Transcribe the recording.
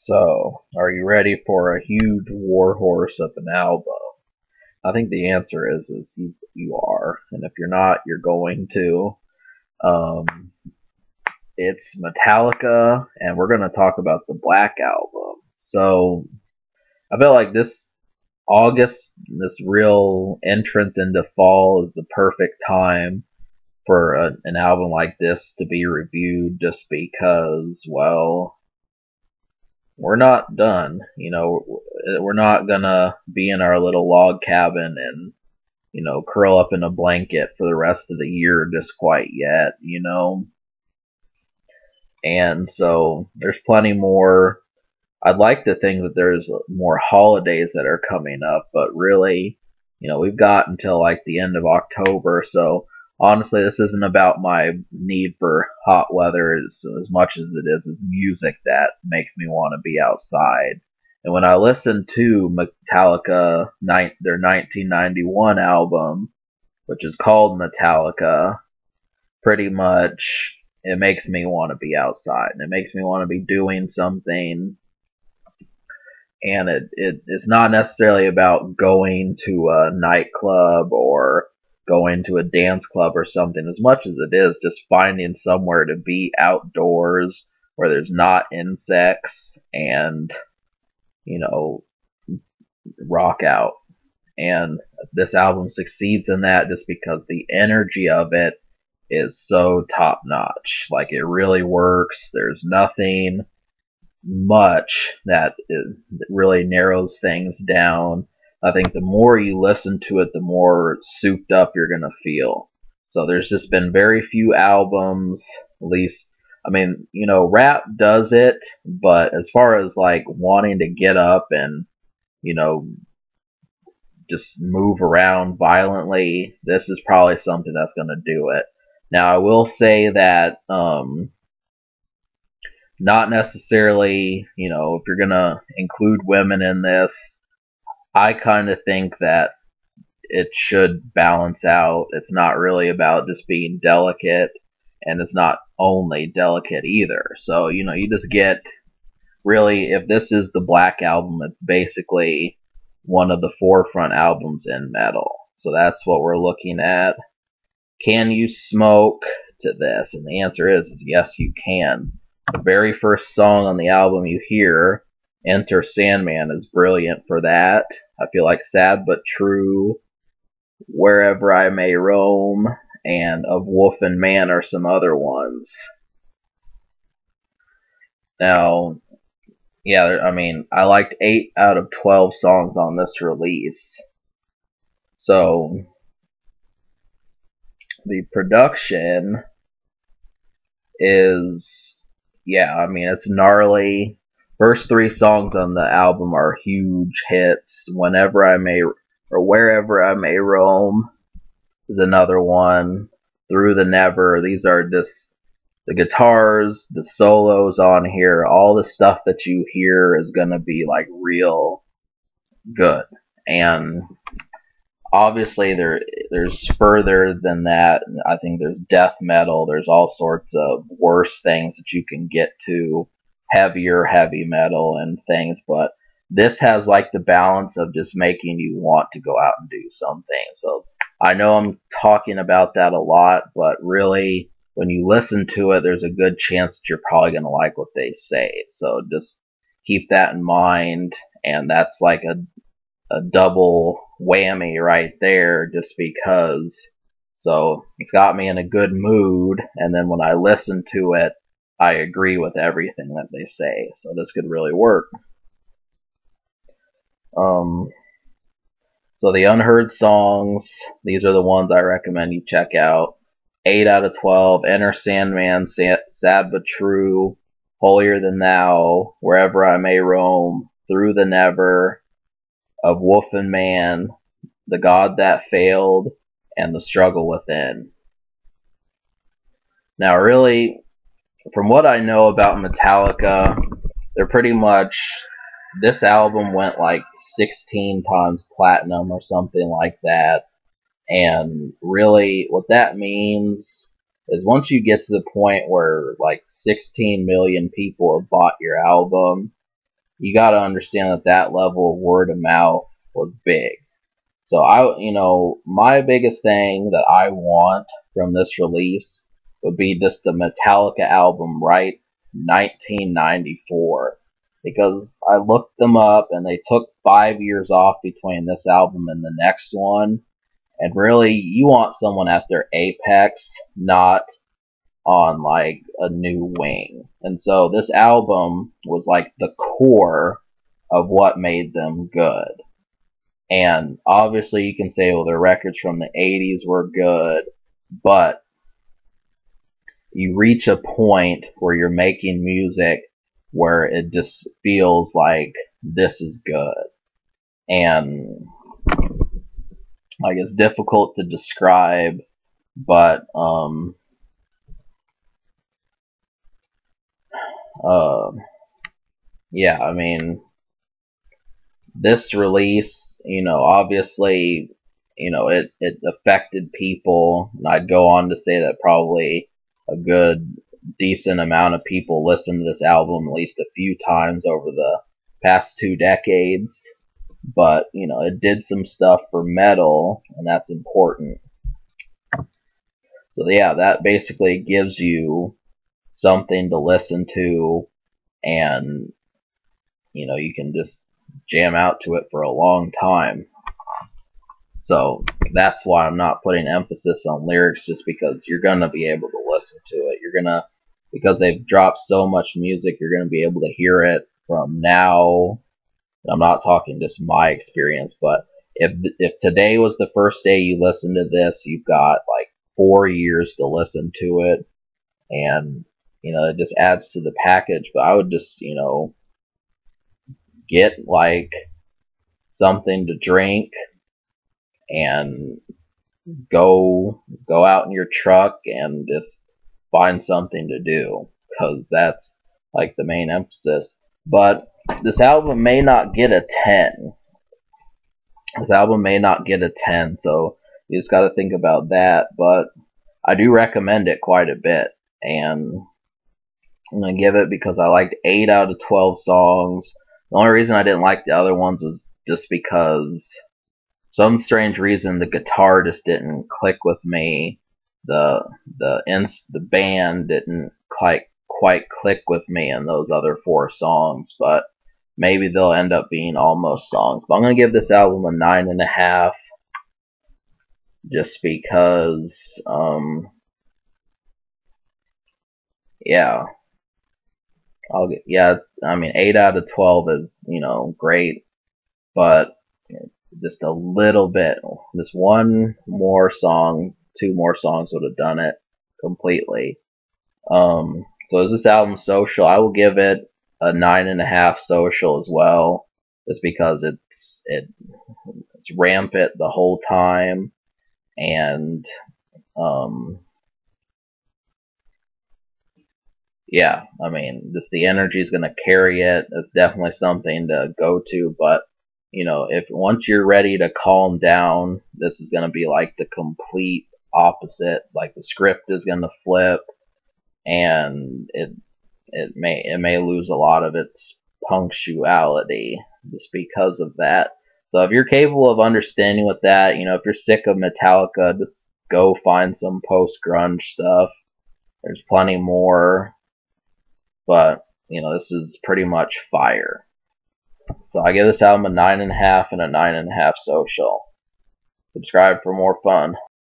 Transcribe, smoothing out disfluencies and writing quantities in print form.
So, are you ready for a huge warhorse of an album? I think the answer is you are, and if you're not, you're going to. Um, it's Metallica, and we're going to talk about the Black Album. So, I feel like this August, this real entrance into fall, is the perfect time for an album like this to be reviewed, just because, well, we're not done. We're not gonna be in our little log cabin and, curl up in a blanket for the rest of the year just quite yet. And so there's plenty more. I'd like to think that there's more holidays that are coming up, but really, we've got until like the end of October. So honestly, this isn't about my need for hot weather as much as it is music that makes me want to be outside. And when I listen to Metallica, their 1991 album, which is called Metallica, pretty much it makes me want to be outside. And it makes me want to be doing something, and it's not necessarily about going to a nightclub or going to a dance club or something, as much as it is just finding somewhere to be outdoors where there's not insects and, you know, rock out. And this album succeeds in that just because the energy of it is so top notch. Like, it really works. There's nothing much that really narrows things down. I think the more you listen to it, the more souped up you're going to feel. So there's just been very few albums, at least, I mean, rap does it, but as far as like wanting to get up and, you know, just move around violently, this is probably something that's going to do it. Now, I will say that, not necessarily, if you're going to include women in this, I kind of think that it should balance out. It's not really about just being delicate, and it's not only delicate either. So, you just get, really, if this is the Black Album, it's basically one of the forefront albums in metal. So that's what we're looking at. Can you smoke to this? And the answer is yes, you can. The very first song on the album you hear, Enter Sandman, is brilliant for that. I feel like Sad But True, Wherever I May Roam, and Of Wolf and Man are some other ones. Now, yeah, I mean, I liked 8 out of 12 songs on this release. So, the production is, yeah, I mean, it's gnarly. First 3 songs on the album are huge hits. Wherever I May Roam is another one. Through the Never. These are just the guitars, the solos on here, all the stuff that you hear is gonna be like real good. And obviously there's further than that. I think there's death metal, there's all sorts of worse things that you can get to, heavy metal and things, but this has like the balance of just making you want to go out and do something. So I know I'm talking about that a lot, but really when you listen to it, there's a good chance that you're probably going to like what they say. So just keep that in mind, and that's like a double whammy right there, just because. So it's got me in a good mood, and then when I listen to it, I agree with everything that they say. So this could really work. So the unheard songs, these are the ones I recommend you check out. 8 out of 12, Enter Sandman, Sad But True, Holier Than Thou, Wherever I May Roam, Through the Never, Of Wolf and Man, The God That Failed, and The Struggle Within. Now, really, from what I know about Metallica, they're pretty much, this album went like 16 times platinum or something like that. And really, what that means is once you get to the point where like 16 million people have bought your album, you got to understand that that level of word of mouth was big. So my biggest thing that I want from this release would be just the Metallica album, right? 1994. Because I looked them up and they took 5 years off between this album and the next one. And really, you want someone at their apex, not on like a new wing. And so this album was like the core of what made them good. And obviously you can say, well, their records from the 80s were good, but you reach a point where you're making music where it just feels like this is good. And like it's difficult to describe, but uh, yeah, I mean, this release, obviously, it affected people, and I'd go on to say that probably a good decent amount of people listened to this album at least a few times over the past 2 decades. But, it did some stuff for metal, and that's important. So yeah, that basically gives you something to listen to, and, you can just jam out to it for a long time. So that's why I'm not putting emphasis on lyrics, just because you're going to be able to listen to it. Because they've dropped so much music, you're going to be able to hear it from now. I'm not talking just my experience, but if today was the first day you listened to this, you've got like 4 years to listen to it, and it just adds to the package. But I would just get like something to drink and go out in your truck and just find something to do, because that's like the main emphasis. But this album may not get a 10. This album may not get a 10, so you just got to think about that. But I do recommend it quite a bit, and I'm going to give it because I liked 8 out of 12 songs. The only reason I didn't like the other ones was just because some strange reason the guitar just didn't click with me. The band didn't quite click with me in those other 4 songs, but maybe they'll end up being almost songs. But I'm gonna give this album a 9.5, just because yeah. I mean 8 out of 12 is, great, but just a little bit. Just one more song, 2 more songs would have done it completely. So is this album social? I will give it a 9.5 social as well, just because it's rampant the whole time, and yeah, I mean, just the energy is gonna carry it. It's definitely something to go to, but if once you're ready to calm down, this is gonna be like the complete opposite. Like the script is gonna flip, and it may lose a lot of its punctuality just because of that. So if you're capable of understanding with that, if you're sick of Metallica, just go find some post grunge stuff. There's plenty more, but this is pretty much fire. So I give this album a 9.5 and a 9.5 social. Subscribe for more fun.